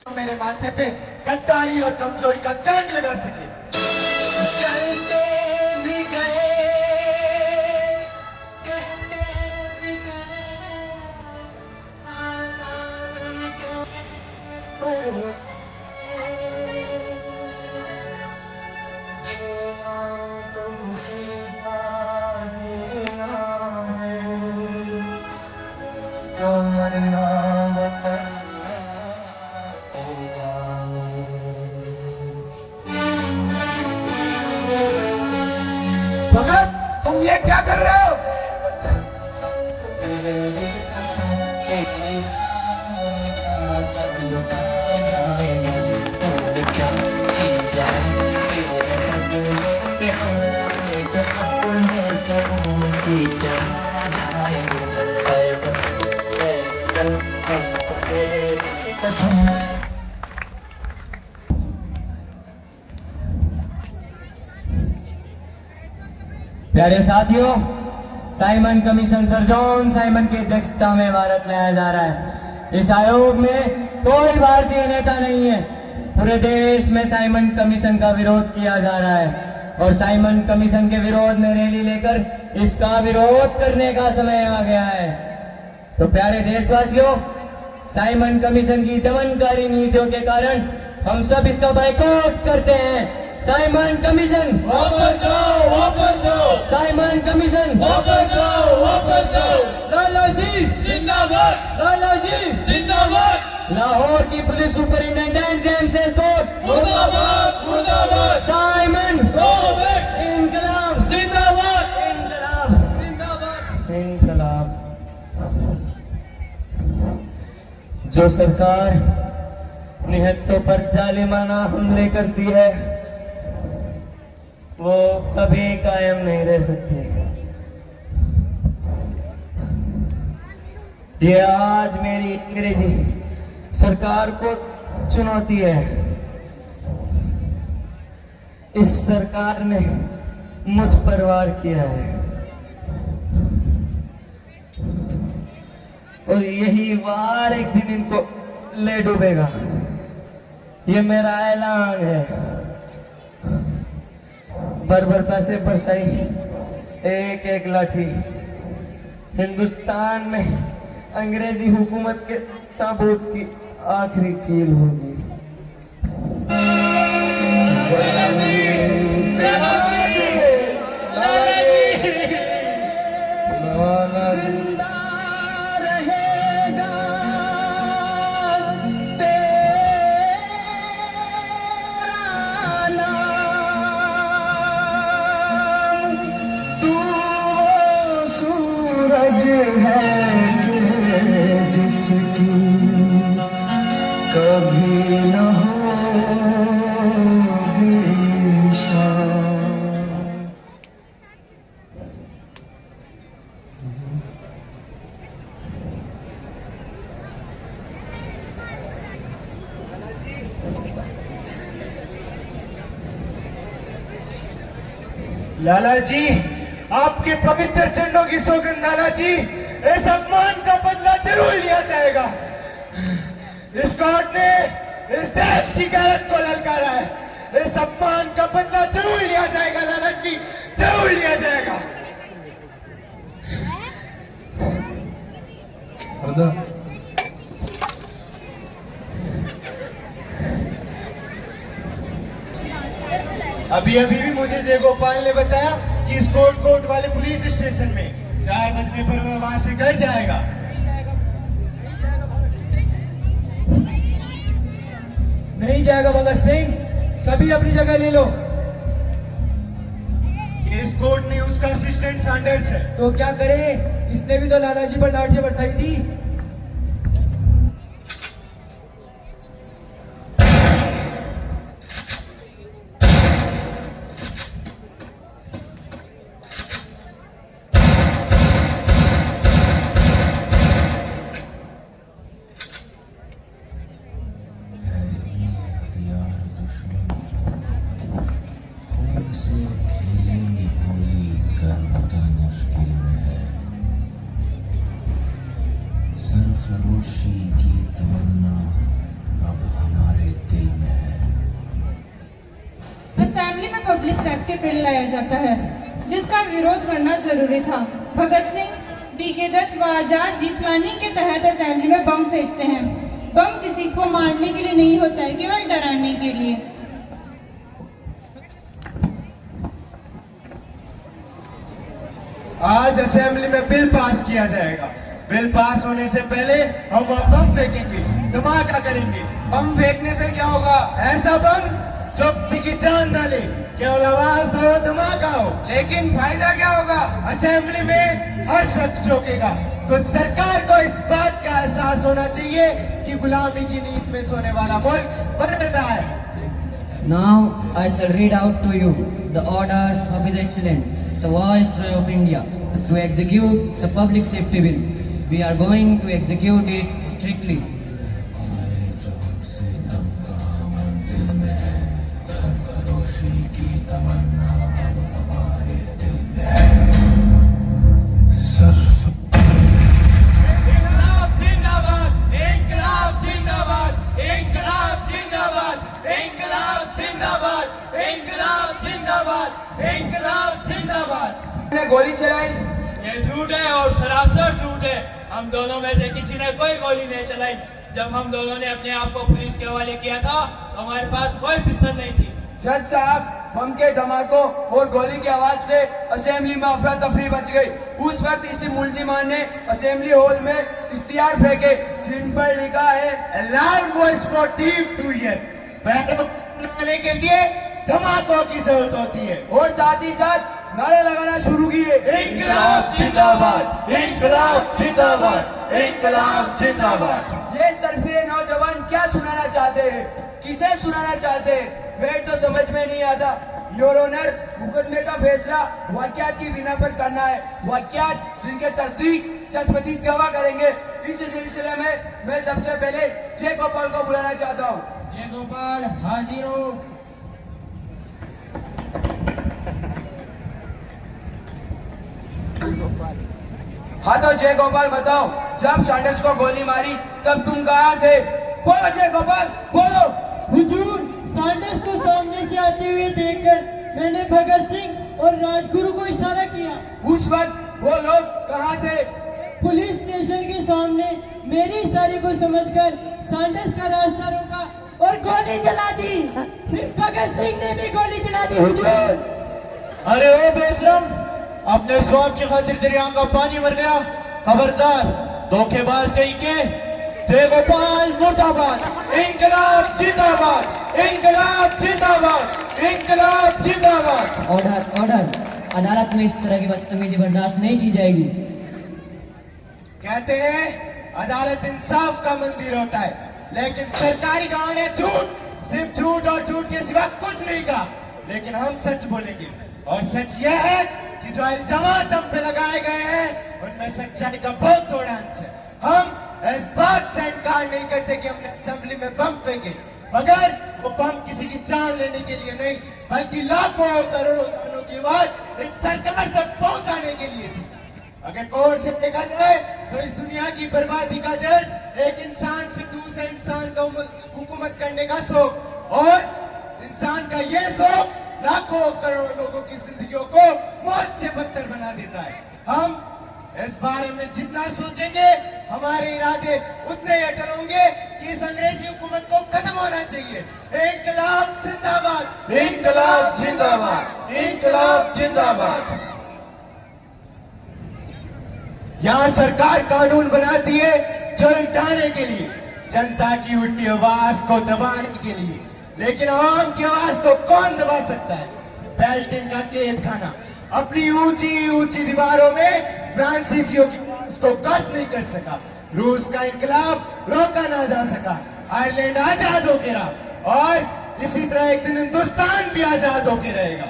मेरे माथे पे गद्दारी और कमजोरी का टैग लगा सके। चलते भी गए, कहते भी भगत, तुम ये क्या कर रहे हो? प्यारे साथियों, Simon commission sir John Simon की अध्यक्षता में भारत लाया जा रहा है। इस आयोग में कोई भारतीय नेता नहीं है। पूरे देश में साइमन कमीशन का विरोध किया जा रहा है और साइमन कमीशन के विरोध में रैली लेकर इसका विरोध करने का समय आ गया है। तो प्यारे देशवासियों, साइमन कमीशन की दमनकारी नीतियों के कारण हम सब इसका बाइकआउट करते हैं। साइमन कमीशन वापस जाओ, वापस जाओ। साइमन कमीशन वापस जाओ, वापस जाओ। लाला जी जिंदाबाद, लाला जी जिंदाबाद। लाहौर की पुलिस सुपरिंटेंडेंट जेम्स एस्कोट मुर्दाबाद, मुर्दाबाद। Simon go back. इनकलाब जिंदाबाद, इनकलाब जिंदाबाद। इनकलाब। जो सरकार निहत्तों पर जालिमाना हमले करती है वो कभी कायम नहीं रह सकती। ये आज मेरी अंग्रेजी सरकार को चुनौती है। इस सरकार ने मुझ पर वार किया है और यही वार एक दिन इनको ले डूबेगा। ये मेरा ऐलान है। बर्बरता से बरसाई एक एक लाठी हिंदुस्तान में अंग्रेजी हुकूमत के ताबूत की आखिरी कील होगी। कभी न होगी शाम। लाला जी, आपके पवित्र झंडों की सौगंध लाला जी, इस अपमान का बदला जरूर लिया जाएगा। इस कोर्ट ने इस देश की गैरत को ललकारा है। इस अपमान का बदला जरूर लिया जाएगा लाला जी, जरूर लिया जाएगा। अभी अभी भी मुझे जय गोपाल ने बताया कि इस कोर्ट वाले पुलिस स्टेशन में 4 बजने पर वो वहां से कट जाएगा। नहीं जाएगा भगत सिंह, सभी अपनी जगह ले लो। इस कोर्ट ने उसका असिस्टेंट सैंडर्स है। तो क्या करे, इसने भी तो लालाजी पर लाठी बरसाई थी। सरफरोशी की तमन्ना अब हमारी पब्लिक सेफ्टी बिल लाया जाता है, जिसका विरोध करना जरूरी था। भगत सिंह, बीके दत्त व आजाद जी प्लानिंग के तहत असेंबली में बम फेंकते हैं। बम किसी को मारने के लिए नहीं होता है, केवल डराने के लिए। आज असेंबली में बिल पास किया जाएगा। बिल पास होने से पहले हम वहाँ बम फेंकेंगे, धमाका करेंगे। बम फेंकने से क्या होगा? ऐसा बम जो किसी की जान न ले, केवल आवाज हो, धमाका हो। लेकिन फायदा क्या होगा? असेंबली में हर शख्स चौंकेगा। कुछ सरकार को इस बात का एहसास होना चाहिए कि गुलामी की नींद में सोने वाला मुल्क बदल रहा है। Now I shall read out to you the orders of His Excellency, the Viceroy of India, to execute the Public Safety Bill. We are going to execute it strictly. इंकलाब जिंदाबाद, इंकलाब जिंदाबाद, इंकलाब जिंदाबाद, इंकलाब जिंदाबाद, इंकलाब जिंदाबाद, इंकलाब जिंदाबाद। ने गोली चलाई। ये झूठ है और सरासर झूठ है। हम दोनों में से किसी ने कोई गोली नहीं चलाई। जब हम दोनों ने अपने आप को पुलिस के हवाले किया था तो हमारे पास कोई पिस्तौल नहीं थी। जज साहब, बम के धमाकों और गोली की आवाज से असेंबली में अफरा तफरी मच गई। उस वक्त इसी मुलजिमान ने असेंबली हॉल में इश्तिहार फेंके जिन पर लिखा है A loud voice for thief to hear। Battery बनाने के लिए धमाकों की जरूरत होती है। और साथ ही साथ नारे लगाना शुरू किए। इंकलाब जिंदाबाद, इंकलाब जिंदाबाद, इंकलाब जिंदाबाद। ये सरफिरे नौजवान क्या सुनाना चाहते हैं, किसे सुनाना चाहते हैं, मेरे तो समझ में नहीं आता। योर ऑनर, मुकदमे का फैसला वाकयात की बिना पर करना है। वाकयात जिनके तस्दीक चश्मदीद गवाह करेंगे। इस सिलसिले में मैं सबसे पहले जय गोपाल को बुलाना चाहता हूँ। जय गोपाल हाजिर हो। हाँ तो जय गोपाल बताओ, जब सैंडर्स को गोली मारी तब तुम कहाँ थे? बोलो जय गोपाल, बोलो। हुजूर, सैंडर्स को सामने से आते हुए देखकर मैंने भगत सिंह और राजगुरु को इशारा किया। उस वक्त वो लोग कहाँ थे? पुलिस स्टेशन के सामने मेरी इशारे को समझकर सैंडर्स का रास्ता रोका और गोली चला दी। फिर भगत सिंह ने भी गोली चला दी। हुजूर, अरे ओ बेशरम, अपने स्वार्थ की खातिर तेरी आंख का पानी मर गया। खबरदार, धोखेबाज कहीं के। जय गोपाल मुर्दाबाद, इंकलाब जिंदाबाद, इंकलाब जिंदाबाद, इंकलाब जिंदाबाद। ऑर्डर ऑर्डर, अदालत में इस तरह की बदतमीजी बर्दाश्त नहीं की जाएगी। कहते हैं अदालत इंसाफ का मंदिर होता है, लेकिन सरकारी गांव ने झूठ, सिर्फ झूठ और झूठ के सिवा कुछ नहीं कहा। लेकिन हम सच बोलेंगे, और सच यह है कि जो इल्जामात हम पे लगाए गए हैं उनमें सच्चाई का बहुत थोड़ा अंश है। हम इस बात से इनकार नहीं करते कि हमने असेंबली में बम फेंके, मगर वो बम किसी की जान लेने के लिए नहीं, बल्कि लाखों और करोड़ों जानों की आवाज इस सरकार तक पहुंचाने के लिए थी। अगर गौर से देखा जाए तो इस दुनिया की बर्बादी का जड़ एक इंसान फिर दूसरे इंसान का हुकूमत करने का शौक, और इंसान का ये शौक लाखों करोड़ों लोगों की जिंदगियों को मौत से बदतर बना देता है। हम इस बारे में जितना सोचेंगे हमारे इरादे उतने ही अटल होंगे कि इस अंग्रेजी हुकूमत को खत्म होना चाहिए। इंकलाब जिंदाबाद, इंकलाब जिंदाबाद, इंकलाब जिंदाबाद। यहाँ सरकार कानून बनाती है जुल्म ढाने के लिए, जनता की उठती आवाज को दबाने के लिए, लेकिन आवाम की आवाज को कौन दबा सकता है? बेल्टिन का कैद खाना अपनी ऊंची ऊंची दीवारों में फ्रांसीसियों की आवाज को कट नहीं कर सका। रूस का इनकलाब रोका ना जा सका। आयरलैंड आजाद होके रहा, और इसी तरह एक दिन हिंदुस्तान भी आजाद होके रहेगा।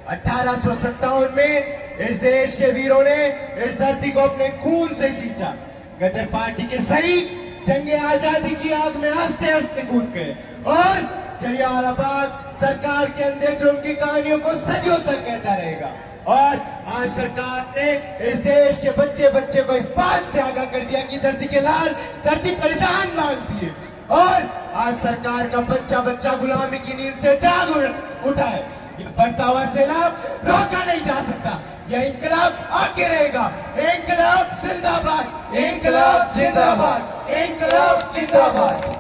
1857 में इस देश के वीरों ने इस धरती को अपने खून से सींचा। गदर पार्टी के सही जंगे आजादी की आग में हंसते हंसते कूद गए, और जलियांवाला बाग सरकार के अंधे जुर्म की कहानियों को सदियों तक कहता रहेगा। और आज सरकार ने इस देश के बच्चे बच्चे को इस बात से आगाह कर दिया कि धरती के लाल धरती बलिदान मांगती है, और आज सरकार का बच्चा बच्चा गुलामी की नींद से जाग उठा है। ये बढ़ता हुआ सैलाब रोका नहीं जा सकता। यह इंकलाब आगे रहेगा। इंकलाब जिंदाबाद, इंकलाब जिंदाबाद, इंकलाब जिंदाबाद।